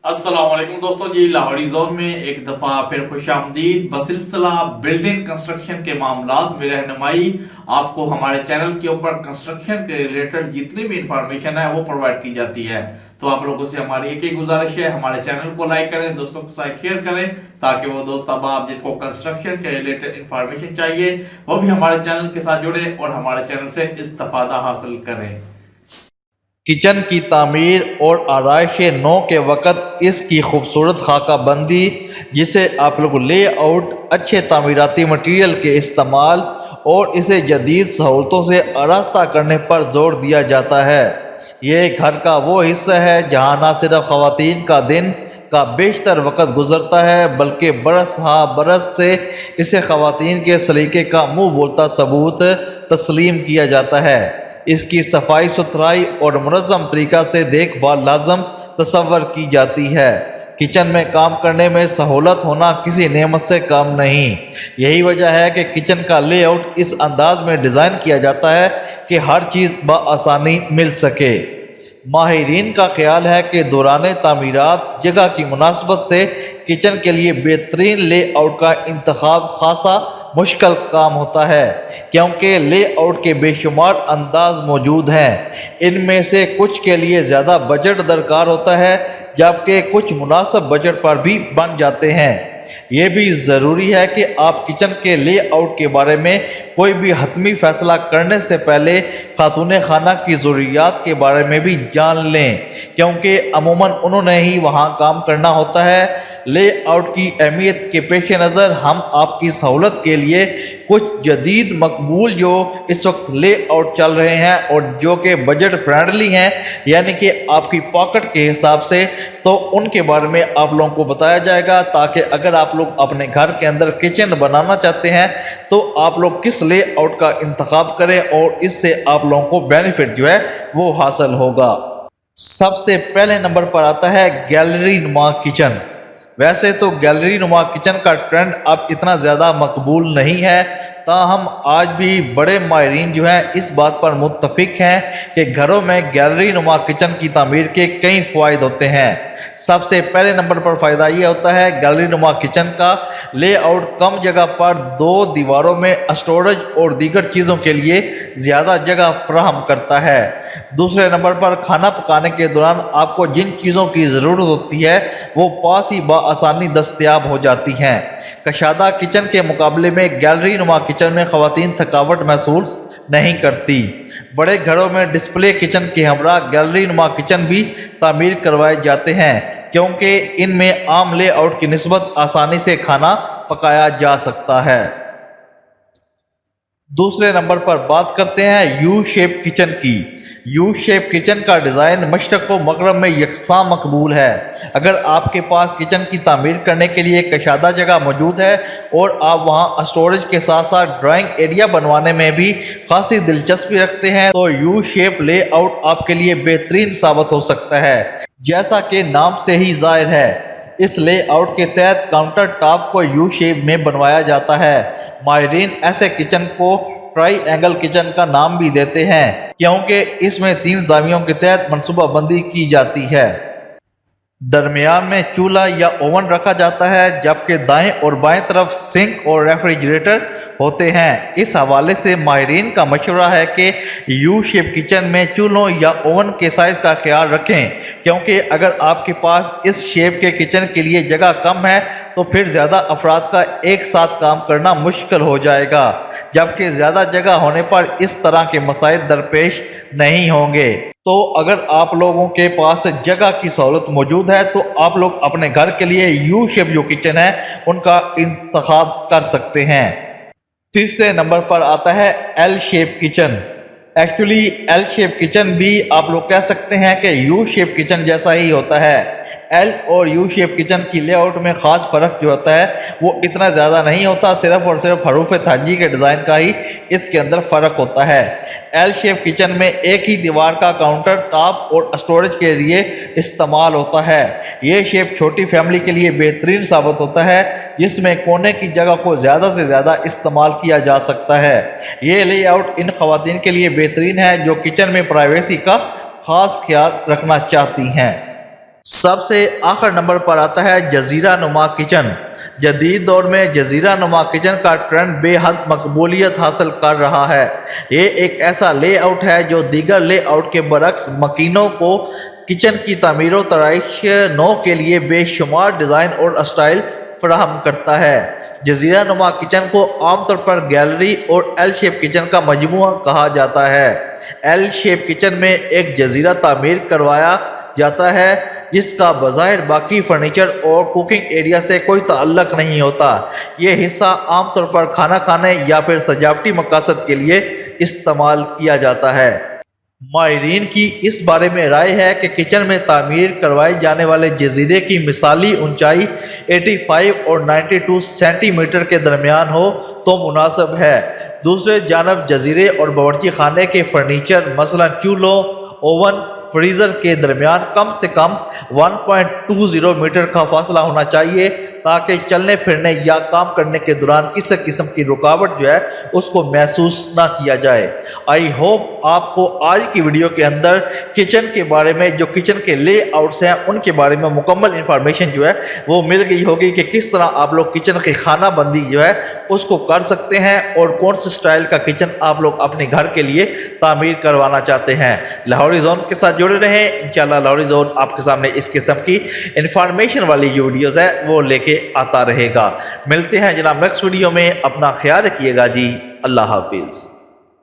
अस्सलाम वालेकुम दोस्तों जी, लाहौरी जोन में एक दफा फिर खुश आमदीद। बसिलसिला बिल्डिंग कंस्ट्रक्शन के मामलात में रहनुमाई आपको हमारे चैनल के ऊपर कंस्ट्रक्शन के रिलेटेड जितनी भी इंफॉर्मेशन है वो प्रोवाइड की जाती है। तो आप लोगों से हमारी एक ही गुजारिश है, हमारे चैनल को लाइक करें, दोस्तों के साथ शेयर करें, ताकि वो दोस्त अब जिनको कंस्ट्रक्शन के रिलेटेड इंफॉर्मेशन चाहिए वो भी हमारे चैनल के साथ जुड़े और हमारे चैनल से इस्तेफादा हासिल करें। किचन की तामीर और आराइश नौ के वक़्त इसकी खूबसूरत खाका बंदी, जिसे आप लोग लेआउट, अच्छे तामीराती मटीरियल के इस्तेमाल और इसे जदीद सहूलतों से आरास्ता करने पर जोर दिया जाता है। ये घर का वो हिस्सा है जहाँ न सिर्फ ख़वातीन का दिन का बेशतर वक़्त गुजरता है, बल्कि बरस हाँ बरस से इसे ख़वातीन के सलीके का मुँह बोलता सबूत तस्लीम किया जाता है। इसकी सफाई सुथराई और मुनज़्ज़म तरीक़ा से देखभाल लाज़म तसव्वुर की जाती है। किचन में काम करने में सहूलत होना किसी नेमत से कम नहीं। यही वजह है कि किचन का लेआउट इस अंदाज में डिज़ाइन किया जाता है कि हर चीज़ बआसानी मिल सके। माहिरीन का ख्याल है कि दौरान तामीरात जगह की मुनासबत से किचन के लिए बेहतरीन लेआउट का इंतखाब खासा मुश्किल काम होता है, क्योंकि लेआउट के बेशुमार अंदाज मौजूद हैं। इनमें से कुछ के लिए ज़्यादा बजट दरकार होता है, जबकि कुछ मुनासिब बजट पर भी बन जाते हैं। ये भी ज़रूरी है कि आप किचन के लेआउट के बारे में कोई भी हतमी फ़ैसला करने से पहले खातून खाना की ज़रूरियात के बारे में भी जान लें, क्योंकि अमूमन उन्होंने ही वहाँ काम करना होता है। लेआउट की अहमियत के पेश नज़र हम आपकी सहूलत के लिए कुछ जदीद मकबूल जो इस वक्त लेआउट चल रहे हैं और जो कि बजट फ्रेंडली हैं, यानी कि आपकी पॉकेट के हिसाब से, तो उनके बारे में आप लोगों को बताया जाएगा, ताकि अगर आप लोग अपने घर के अंदर किचन बनाना चाहते हैं तो आप लोग किस लेआउट का इंतखाब करें और इससे आप लोगों को बेनिफिट जो है वो हासिल होगा। सबसे पहले नंबर पर आता है गैलरी नुमा किचन। वैसे तो गैलरी नुमा किचन का ट्रेंड अब इतना ज़्यादा मकबूल नहीं है, ताहम आज भी बड़े माहिरीन जो हैं इस बात पर मुत्तफिक हैं कि घरों में गैलरी नुमा किचन की तामीर के कई फ़ायदे होते हैं। सबसे पहले नंबर पर फ़ायदा ये होता है गैलरी नुमा किचन का लेआउट कम जगह पर दो दीवारों में स्टोरेज और दीगर चीज़ों के लिए ज़्यादा जगह फराहम करता है। दूसरे नंबर पर खाना पकाने के दौरान आपको जिन चीज़ों की ज़रूरत होती है वो पास ही बआसानी दस्तयाब हो जाती हैं। कशादा किचन के मुकाबले में गैलरी नुमा किचन में ख़वातीन थकावट महसूस नहीं करती। बड़े घरों में डिस्प्ले किचन के हमरा गैलरी नुमा किचन भी तामीर करवाए जाते हैं, क्योंकि इनमें आम लेआउट की निस्बत आसानी से खाना पकाया जा सकता है। दूसरे नंबर पर बात करते हैं यू शेप किचन की। यू शेप किचन का डिज़ाइन मशरक़ व मग़रिब में यकसा मकबूल है। अगर आपके पास किचन की तामीर करने के लिए कशादा जगह मौजूद है और आप वहां स्टोरेज के साथ साथ ड्राइंग एरिया बनवाने में भी खासी दिलचस्पी रखते हैं, तो यू शेप लेआउट आपके लिए बेहतरीन साबित हो सकता है। जैसा कि नाम से ही ज़ाहिर है, इस लेआउट के तहत काउंटर टॉप को यू शेप में बनवाया जाता है। माहिरीन ऐसे किचन को ट्राई एंगल किचन का नाम भी देते हैं, क्योंकि इसमें 3 ज़ावियों के तहत मनसूबाबंदी की जाती है। दरमियान में चूल्हा या ओवन रखा जाता है, जबकि दाएं और बाएं तरफ सिंक और रेफ्रिजरेटर होते हैं। इस हवाले से माहिरीन का मशवरा है कि यू शेप किचन में चूल्हों या ओवन के साइज़ का ख्याल रखें, क्योंकि अगर आपके पास इस शेप के किचन के लिए जगह कम है तो फिर ज़्यादा अफराद का एक साथ काम करना मुश्किल हो जाएगा, जबकि ज़्यादा जगह होने पर इस तरह के मसाइल दरपेश नहीं होंगे। तो अगर आप लोगों के पास जगह की सहूलत मौजूद है तो आप लोग अपने घर के लिए यू शेप जो किचन है उनका इंतखाब कर सकते हैं। तीसरे नंबर पर आता है L shape kitchen. Actually L shape kitchen भी आप लोग कह सकते हैं कि यू शेप किचन जैसा ही होता है। एल और यू शेप किचन की लेआउट में ख़ास फ़र्क जो होता है वो इतना ज़्यादा नहीं होता, सिर्फ और सिर्फ हरूफ थाजी के डिज़ाइन का ही इसके अंदर फ़र्क होता है। एल शेप किचन में एक ही दीवार का काउंटर टॉप और स्टोरेज के लिए इस्तेमाल होता है। ये शेप छोटी फैमिली के लिए बेहतरीन साबित होता है, जिसमें कोने की जगह को ज़्यादा से ज़्यादा इस्तेमाल किया जा सकता है। ये लेआउट इन ख़वातीन के लिए बेहतरीन है जो किचन में प्राइवेसी का ख़ास ख्याल रखना चाहती हैं। سب سے آخر نمبر پر آتا ہے جزیرہ نما کچن۔ جدید دور میں جزیرہ نما کچن کا ٹرینڈ بے حد مقبولیت حاصل کر رہا ہے۔ یہ ایک ایسا لے آؤٹ ہے جو دیگر لے آؤٹ کے برعکس مکینوں کو کچن کی تعمیر و ترائش نو کے لیے بے شمار ڈیزائن اور اسٹائل فراہم کرتا ہے۔ جزیرہ نما کچن کو عام طور پر گیلری اور ایل شیپ کچن کا مجموعہ کہا جاتا ہے۔ ایل شیپ کچن میں ایک جزیرہ تعمیر کروایا جاتا ہے جس کا بظاہر باقی فرنیچر اور کوکنگ ایریا سے کوئی تعلق نہیں ہوتا۔ یہ حصہ عام طور پر کھانا کھانے یا پھر سجاوٹی مقاصد کے لیے استعمال کیا جاتا ہے۔ ماہرین کی اس بارے میں رائے ہے کہ کچن میں تعمیر کروائے جانے والے جزیرے کی مثالی اونچائی 85 اور 92 سینٹی میٹر کے درمیان ہو تو مناسب ہے۔ دوسرے جانب جزیرے اور باورچی خانے کے فرنیچر مثلا چولہوں، اوون، فریزر کے درمیان کم سے کم 1.20 میٹر کا فاصلہ ہونا چاہیے تاکہ چلنے پھرنے یا کام کرنے کے دوران کسی قسم کی رکاوٹ اس کو محسوس نہ کیا جائے۔ آئی ہوپ آپ کو آج کی ویڈیو کے اندر کچن کے بارے میں جو کچن کے لے آؤٹس ہیں ان کے بارے میں مکمل انفارمیشن وہ مل گئی ہوگی کہ کس طرح آپ لوگ کچن کی خانہ بندی اس کو کر سکتے ہیں اور کون سے سٹائل کا کچن آپ لوگ اپنے گھر کے لیے تعمیر کروانا چاہتے ہیں۔ لاہوری زون کے ساتھ جڑے رہیں، انشاءاللہ لاہوری زون آپ کے سامنے اس قسم کی انفارمیشن والی جو ویڈیوز ہے وہ لے کے آتا رہے گا۔ ملتے ہیں جناب نیکسٹ ویڈیو میں، اپنا خیال رکھیے گا جی، اللہ حافظ۔